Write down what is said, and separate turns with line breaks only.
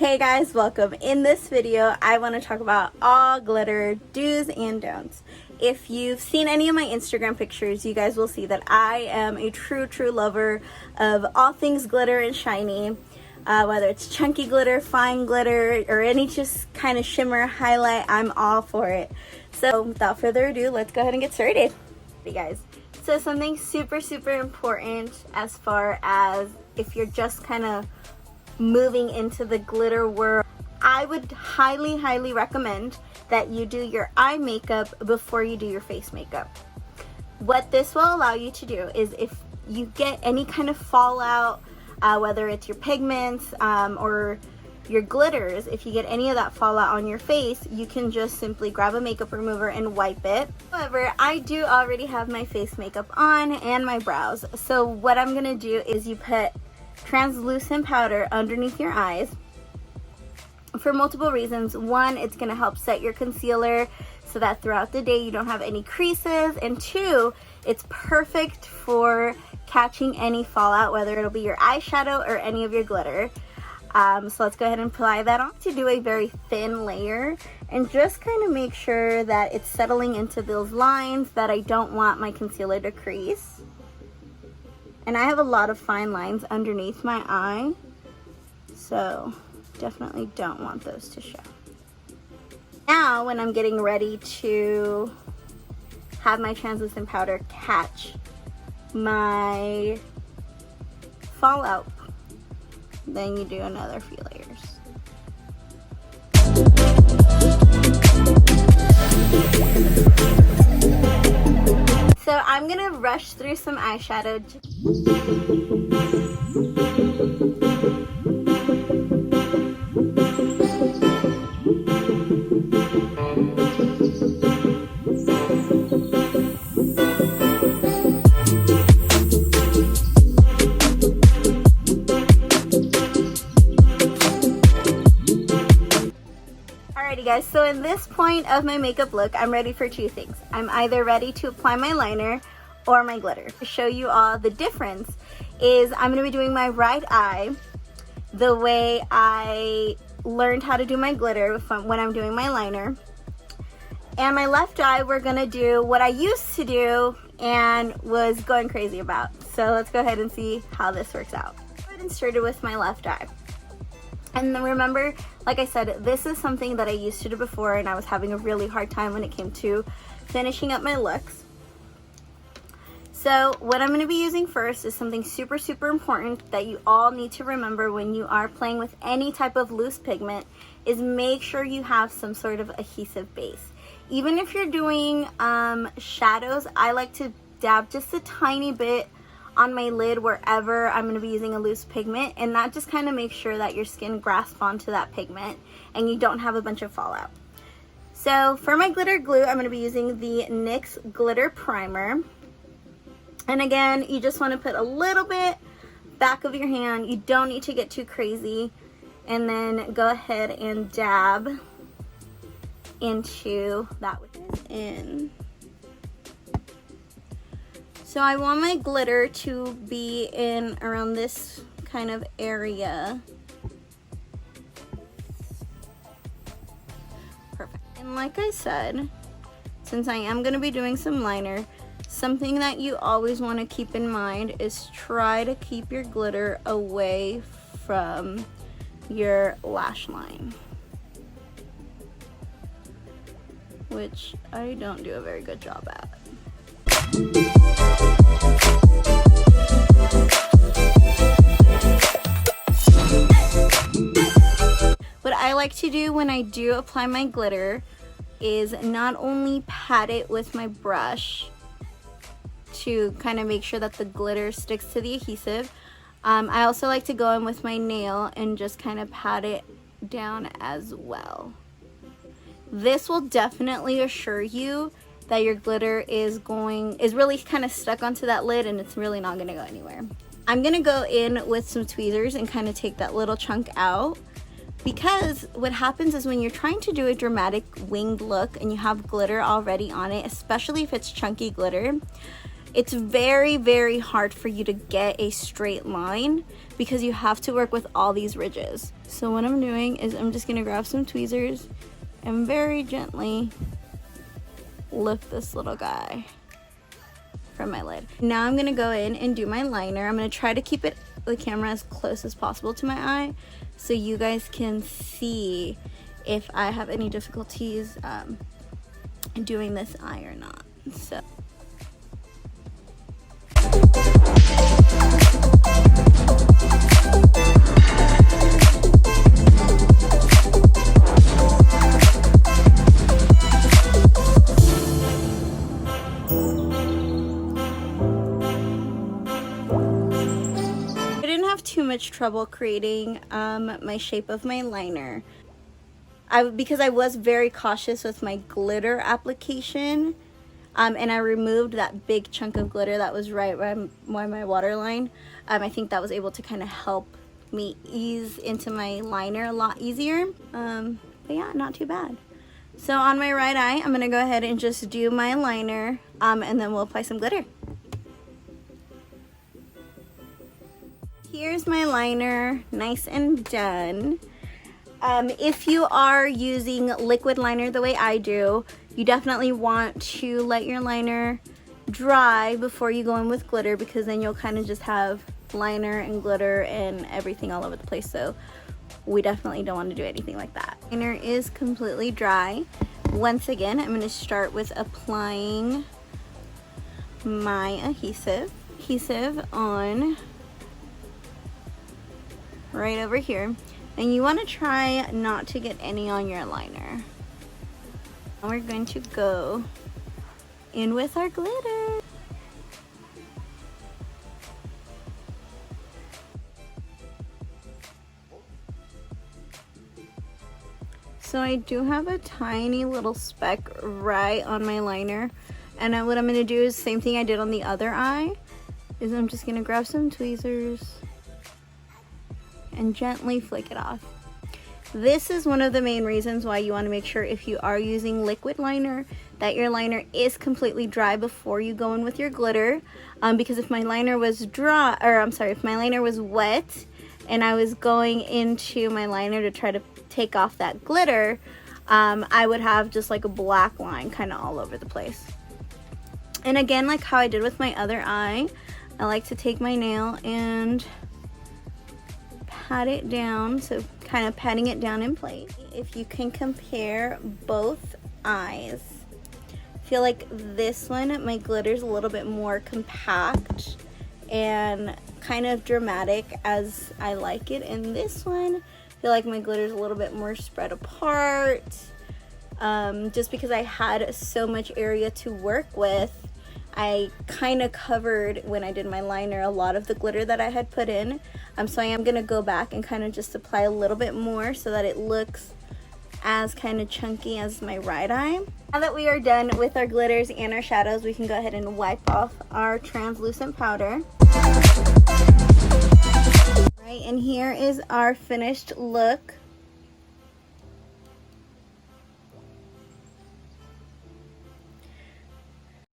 Hey guys, welcome. In this video, I want to talk about all glitter do's and don'ts. If you've seen any of my Instagram pictures, you guys will see that I am a true lover of all things glitter and shiny. Whether it's chunky glitter, fine glitter, or any just kind of shimmer highlight, I'm all for it. So without further ado, let's go ahead and get started. Hey guys, so something super important as far as if you're just kind of moving into the glitter world, I would highly recommend that you do your eye makeup before you do your face makeup. What this will allow you to do is if you get any kind of fallout, whether it's your pigments or your glitters, if you get any of that fallout on your face, you can just simply grab a makeup remover and wipe it. However, I do already have my face makeup on and my brows, so what I'm gonna do is you put translucent powder underneath your eyes for multiple reasons. One, it's going to help set your concealer so that throughout the day you don't have any creases, and two, it's perfect for catching any fallout, whether it'll be your eyeshadow or any of your glitter. So let's go ahead and apply that on to do a very thin layer and just kind of make sure that it's settling into those lines that I don't want my concealer to crease. And I have a lot of fine lines underneath my eye, so definitely don't want those to show. Now, when I'm getting ready to have my translucent powder catch my fallout, then you do another few layers. So I'm gonna rush through some eyeshadow. Alrighty guys, so in this point of my makeup look, I'm ready for two things. I'm either ready to apply my liner or my glitter. To show you all the difference is I'm going to be doing my right eye the way I learned how to do my glitter when I'm doing my liner. And my left eye, we're going to do what I used to do and was going crazy about. So let's go ahead and see how this works out. Go ahead and start it with my left eye. And then remember, like I said, this is something that I used to do before and I was having a really hard time when it came to finishing up my looks. So what I'm going to be using first is something super important that you all need to remember when you are playing with any type of loose pigment is make sure you have some sort of adhesive base. Even if you're doing shadows, I like to dab just a tiny bit on my lid wherever I'm going to be using a loose pigment, and that just kind of makes sure that your skin grasps onto that pigment and you don't have a bunch of fallout. So for my glitter glue, I'm going to be using the NYX Glitter Primer. And again, you just want to put a little bit back of your hand. You don't need to get too crazy. And then go ahead and dab into that which is in. So I want my glitter to be in around this kind of area. Perfect. And like I said, since I am going to be doing some liner, something that you always want to keep in mind is try to keep your glitter away from your lash line, which I don't do a very good job at. What I like to do when I do apply my glitter is not only pat it with my brush to kind of make sure that the glitter sticks to the adhesive, I also like to go in with my nail and just kind of pat it down as well. This will definitely assure you that your glitter is really kind of stuck onto that lid and it's really not going to go anywhere. I'm going to go in with some tweezers and kind of take that little chunk out, because what happens is when you're trying to do a dramatic winged look and you have glitter already on it, especially if it's chunky glitter, It's very, very hard for you to get a straight line because you have to work with all these ridges. So what I'm doing is I'm just gonna grab some tweezers and very gently lift this little guy from my lid. Now I'm gonna go in and do my liner. I'm gonna try to keep the camera as close as possible to my eye so you guys can see if I have any difficulties doing this eye or not. So too much trouble creating my shape of my liner. Because I was very cautious with my glitter application, and I removed that big chunk of glitter that was right by my waterline. I think that was able to kind of help me ease into my liner a lot easier. But yeah, not too bad. So on my right eye, I'm gonna go ahead and just do my liner, and then we'll apply some glitter. Here's my liner, nice and done. If you are using liquid liner the way I do, you definitely want to let your liner dry before you go in with glitter, because then you'll kind of just have liner and glitter and everything all over the place. So we definitely don't want to do anything like that. Liner is completely dry. Once again, I'm going to start with applying my adhesive on right over here, and you want to try not to get any on your liner. Now we're going to go in with our glitter. So I do have a tiny little speck right on my liner, and what I'm going to do is the same thing I did on the other eye, is I'm just going to grab some tweezers and gently flick it off. This is one of the main reasons why you want to make sure, if you are using liquid liner, that your liner is completely dry before you go in with your glitter. Because if my liner was dry, or I'm sorry, if my liner was wet and I was going into my liner to try to take off that glitter, I would have just like a black line kind of all over the place. And again, like how I did with my other eye, I like to take my nail and pat it down, so kind of patting it down in place. If you can compare both eyes, I feel like this one, my glitter's a little bit more compact and kind of dramatic as I like it, and this one, I feel like my glitter's a little bit more spread apart, just because I had so much area to work with. I kind of covered, when I did my liner, a lot of the glitter that I had put in. So I am going to go back and kind of just apply a little bit more so that it looks as kind of chunky as my right eye. Now that we are done with our glitters and our shadows, we can go ahead and wipe off our translucent powder. Right, and here is our finished look.